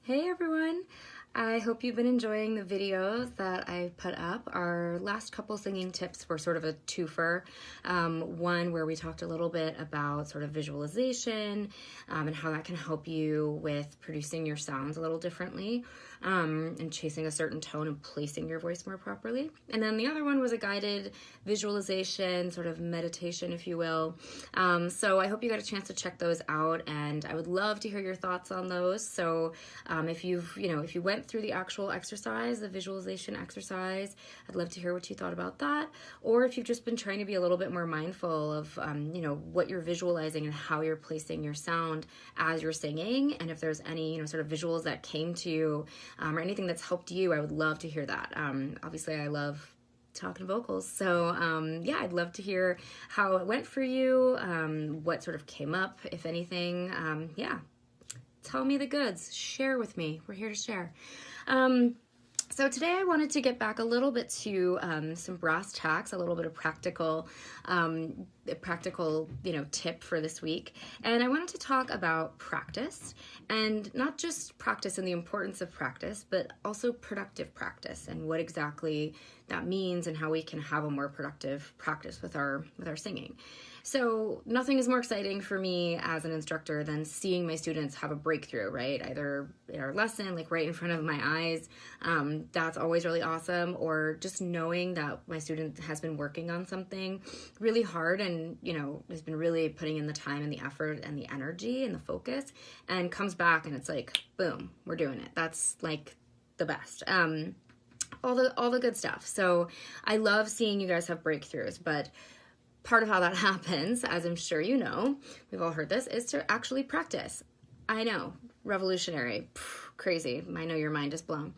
Hey everyone! I hope you've been enjoying the videos that I've put up. Our last couple singing tips were sort of a twofer. One where we talked a little bit about sort of visualization and how that can help you with producing your sounds a little differently and chasing a certain tone and placing your voice more properly. And then the other one was a guided visualization, sort of meditation, if you will. So I hope you got a chance to check those out, and I would love to hear your thoughts on those. So if you went through the actual exercise, the visualization exercise, I'd love to hear what you thought about that. Or if you've just been trying to be a little bit more mindful of, what you're visualizing and how you're placing your sound as you're singing. And if there's any, sort of visuals that came to you or anything that's helped you, I would love to hear that. Obviously, I love talking vocals. So I'd love to hear how it went for you, what sort of came up, if anything. Tell me the goods. Share with me. We're here to share. So today I wanted to get back a little bit to some brass tacks, a little bit of practical tip for this week. And I wanted to talk about practice, and not just practice and the importance of practice, but also productive practice and what exactly that means and how we can have a more productive practice with our singing. So nothing is more exciting for me as an instructor than seeing my students have a breakthrough, right? Either in our lesson, like right in front of my eyes. That's always really awesome. Or just knowing that my student has been working on something really hard and, has been really putting in the time and the effort and the energy and the focus, and comes back and it's like, boom, we're doing it. That's like the best. All the good stuff. So I love seeing you guys have breakthroughs, but part of how that happens, as I'm sure you know, we've all heard this, is to actually practice. I know, revolutionary, crazy. I know your mind is blown.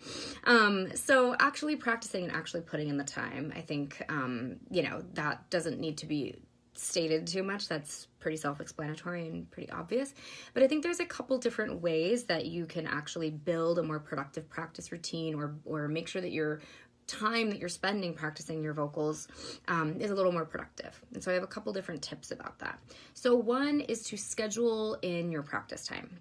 So actually practicing and actually putting in the time, I think, that doesn't need to be stated too much. That's pretty self-explanatory and pretty obvious. But I think there's a couple different ways that you can actually build a more productive practice routine or make sure that your time that you're spending practicing your vocals is a little more productive. And so I have a couple different tips about that. So one is to schedule in your practice time.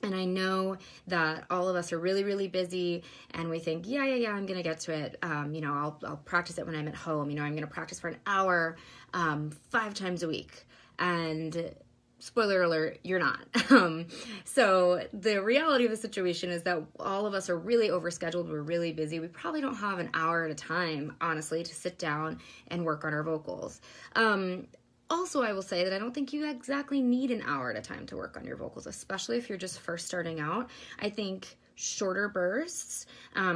And I know that all of us are really, really busy and we think, yeah, I'm going to get to it. I'll practice it when I'm at home. I'm going to practice for an hour 5 times a week. And spoiler alert, you're not. So the reality of the situation is that all of us are really overscheduled. We're really busy. We probably don't have an hour at a time, honestly, to sit down and work on our vocals. Also, I will say that I don't think you exactly need an hour at a time to work on your vocals, especially if you're just first starting out. I think shorter bursts, a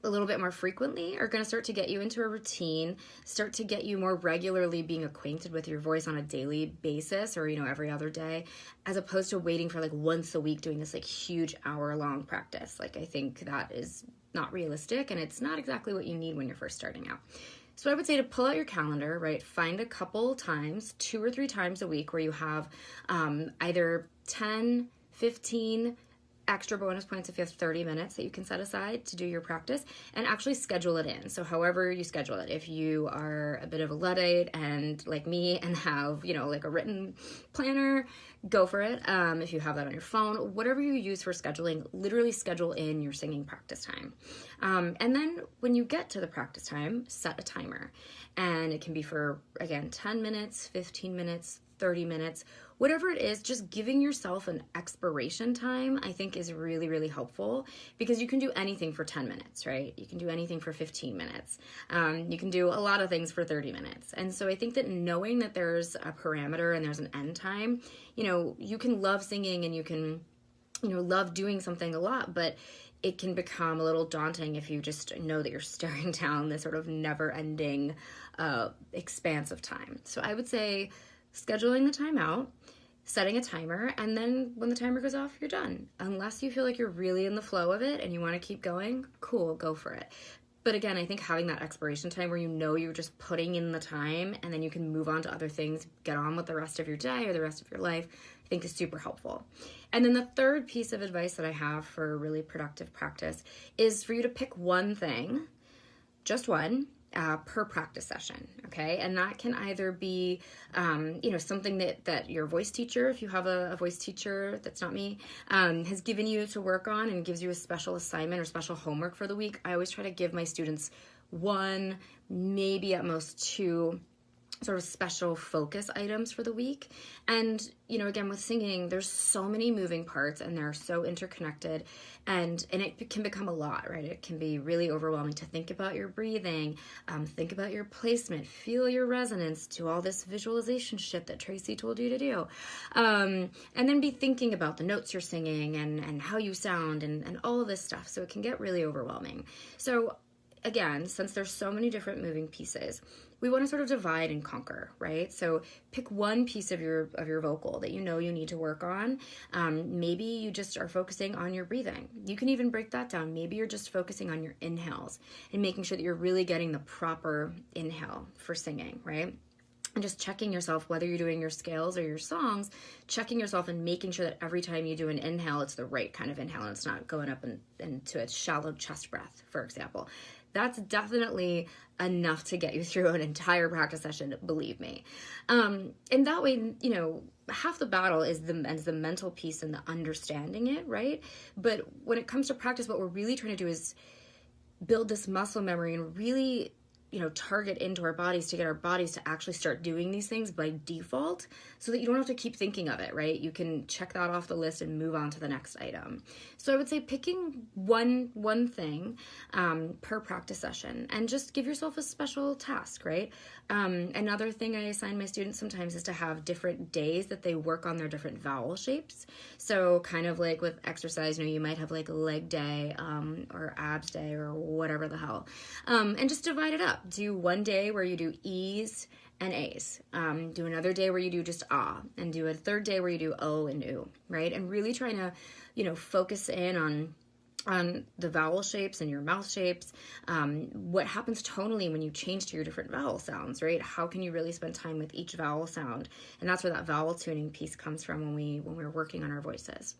little bit more frequently, are going to start to get you into a routine, start to get you more regularly being acquainted with your voice on a daily basis or, every other day, as opposed to waiting for like once a week doing this like huge hour-long practice. Like, I think that is not realistic and it's not exactly what you need when you're first starting out. So I would say to pull out your calendar, right? Find a couple times, 2 or 3 times a week where you have either 10, 15 extra bonus points if you have 30 minutes that you can set aside to do your practice, and actually schedule it in. So however you schedule it, if you are a bit of a Luddite and like me and have, like a written planner, go for it. If you have that on your phone, whatever you use for scheduling, literally schedule in your singing practice time. And then when you get to the practice time, set a timer. And it can be for, again, 10 minutes, 15 minutes, 30 minutes, whatever it is. Just giving yourself an expiration time, I think, is really, really helpful, because you can do anything for 10 minutes, right? You can do anything for 15 minutes. You can do a lot of things for 30 minutes. And so I think that knowing that there's a parameter and there's an end time, you can love singing and you can, love doing something a lot, but it can become a little daunting if you just know that you're staring down this sort of never-ending expanse of time. So I would say scheduling the time out, setting a timer, and then when the timer goes off, you're done. Unless you feel like you're really in the flow of it and you want to keep going, cool, go for it. But again, I think having that expiration time where you're just putting in the time and then you can move on to other things, get on with the rest of your day or the rest of your life, I think is super helpful. And then the third piece of advice that I have for really productive practice is for you to pick one thing, just one, per practice session, okay? And that can either be, something that your voice teacher, if you have a voice teacher, that's not me, has given you to work on and gives you a special assignment or special homework for the week. I always try to give my students one, maybe at most two sort of special focus items for the week. And, again, with singing, there's so many moving parts and they're so interconnected, and it can become a lot, right? It can be really overwhelming to think about your breathing, think about your placement, feel your resonance, do all this visualization shit that Tracy told you to do. And then be thinking about the notes you're singing and how you sound and all of this stuff. So it can get really overwhelming. So again, since there's so many different moving pieces, we want to sort of divide and conquer, right? So pick one piece of your vocal that you need to work on. Maybe you just are focusing on your breathing. You can even break that down. Maybe you're just focusing on your inhales and making sure that you're really getting the proper inhale for singing, right? And just checking yourself, whether you're doing your scales or your songs, checking yourself and making sure that every time you do an inhale, it's the right kind of inhale and it's not going up into a shallow chest breath, for example. That's definitely enough to get you through an entire practice session, believe me. And that way, half the battle is the mental piece and the understanding it, right? But when it comes to practice, what we're really trying to do is build this muscle memory and really target into our bodies to get our bodies to actually start doing these things by default so that you don't have to keep thinking of it, right? You can check that off the list and move on to the next item. So I would say picking one thing per practice session and just give yourself a special task, right? Another thing I assign my students sometimes is to have different days that they work on their different vowel shapes. So kind of like with exercise, you might have like a leg day or abs day or whatever the hell, and just divide it up. Do one day where you do E's and A's. Do another day where you do just ah, and do a third day where you do O and U, right? And really trying to, focus in on the vowel shapes and your mouth shapes. What happens tonally when you change to your different vowel sounds, right? How can you really spend time with each vowel sound? And that's where that vowel tuning piece comes from when we're working on our voices.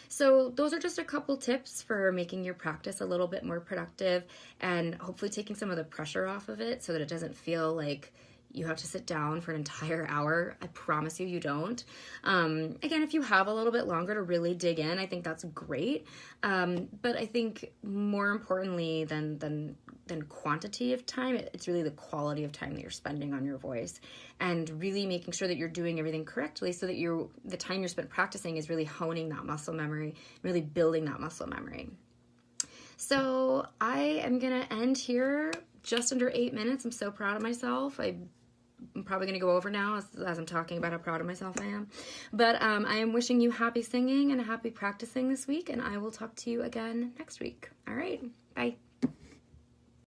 So those are just a couple tips for making your practice a little bit more productive and hopefully taking some of the pressure off of it so that it doesn't feel like you have to sit down for an entire hour. I promise you don't. Again, if you have a little bit longer to really dig in, I think that's great. But I think more importantly than quantity of time, it's really the quality of time that you're spending on your voice and really making sure that you're doing everything correctly so that the time you're spent practicing is really honing that muscle memory, really building that muscle memory. So I am going to end here just under 8 minutes. I'm so proud of myself. I'm probably going to go over now as I'm talking about how proud of myself I am. But I am wishing you happy singing and happy practicing this week, and I will talk to you again next week. All right. Bye.